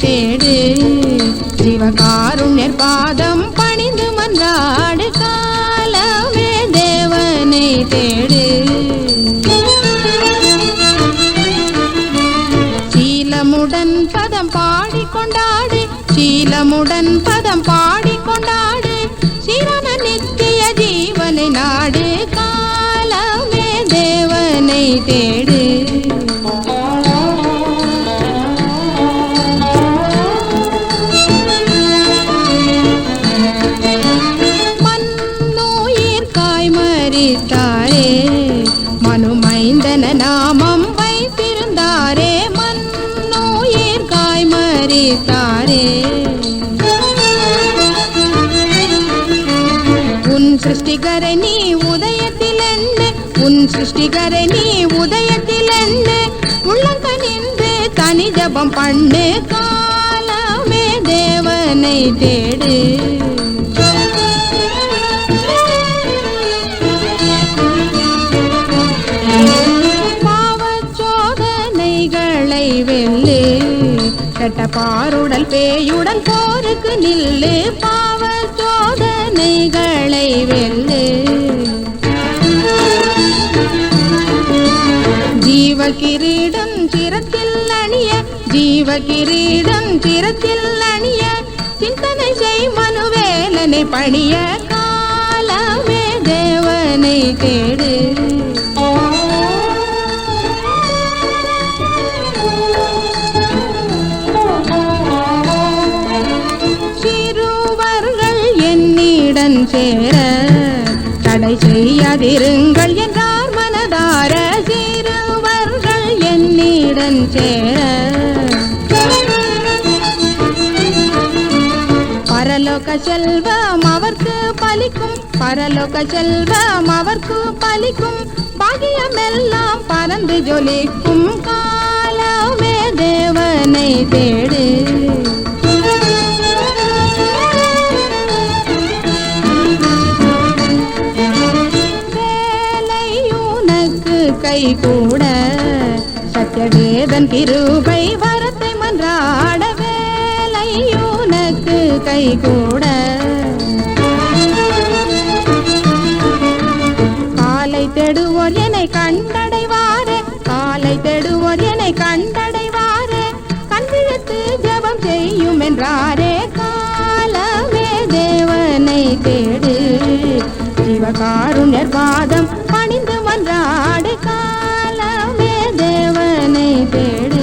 தேடு சிவகாருண்யர் பாதம் பணிந்து மன்றாடு காலமே தேவனை தேடு சீலமுடன் பதம் பாடிக்கொண்டாடு சீலமுடன் பதம் பாடிக்கொண்டாடு சிவன நித்திய ஜீவனை நாடு காலமே தேவனை தேடு மன்னுயிர்காய் மரித்தாரே மனுமைந்தன நாமம் வைத்திருந்தாரே மன்னுயிர்காய் மரித்தாரே உன் சிருஷ்டிகரை நீ உதயத்தில் என்ன உன் சிருஷ்டிகரை நீ உதயத்தில் என்ன உள்ளங்க நின்று தனி ஜபம் பண்ணு காலமே தேவனை தேடு பாவச்சோதனைகளை வெல்லு கெட்ட பாருடல் பேயுடன் போருக்கு நில்லு பாவச்சோதனைகளை வெல்லு ஜீவகிரீடம் சிரத்தில் அணிய ஜீவகிரீடம் சிரத்தில் அணிய சிந்தனை செய் மனுவேலனை பணிய காலமே தேவனை தேடு சிறுவர்கள் என்னிடம் சேர தடை செய்யாதிருங்கள் என்றார் மனதார சிறுவர்கள் என்னிடம் சேர பரலோக செல்வம் அவர்க்கு பலிக்கும் பரலோக செல்வம் அவர்க்கு பலிக்கும் பாகியமெல்லாம் பறந்து ஜொலிக்கும் காலமே தேவனை தேடு கை கூட சத்யவேதன் கிருபை வரத்தை மன்றாட வேலை உனக்கு கை கூட காலை தேடுவோர் என்னை கண்டடைவாரே காலை தேடுவோர் என்னை கண்டடைவாரே கண்விழித்து ஜெபம் செய்யும் என்றாரே காலமே தேவனை தேடு சிவகாருண்யர் பாதம் பணிந்து மன்றாடு காலமே தேவனை தேடு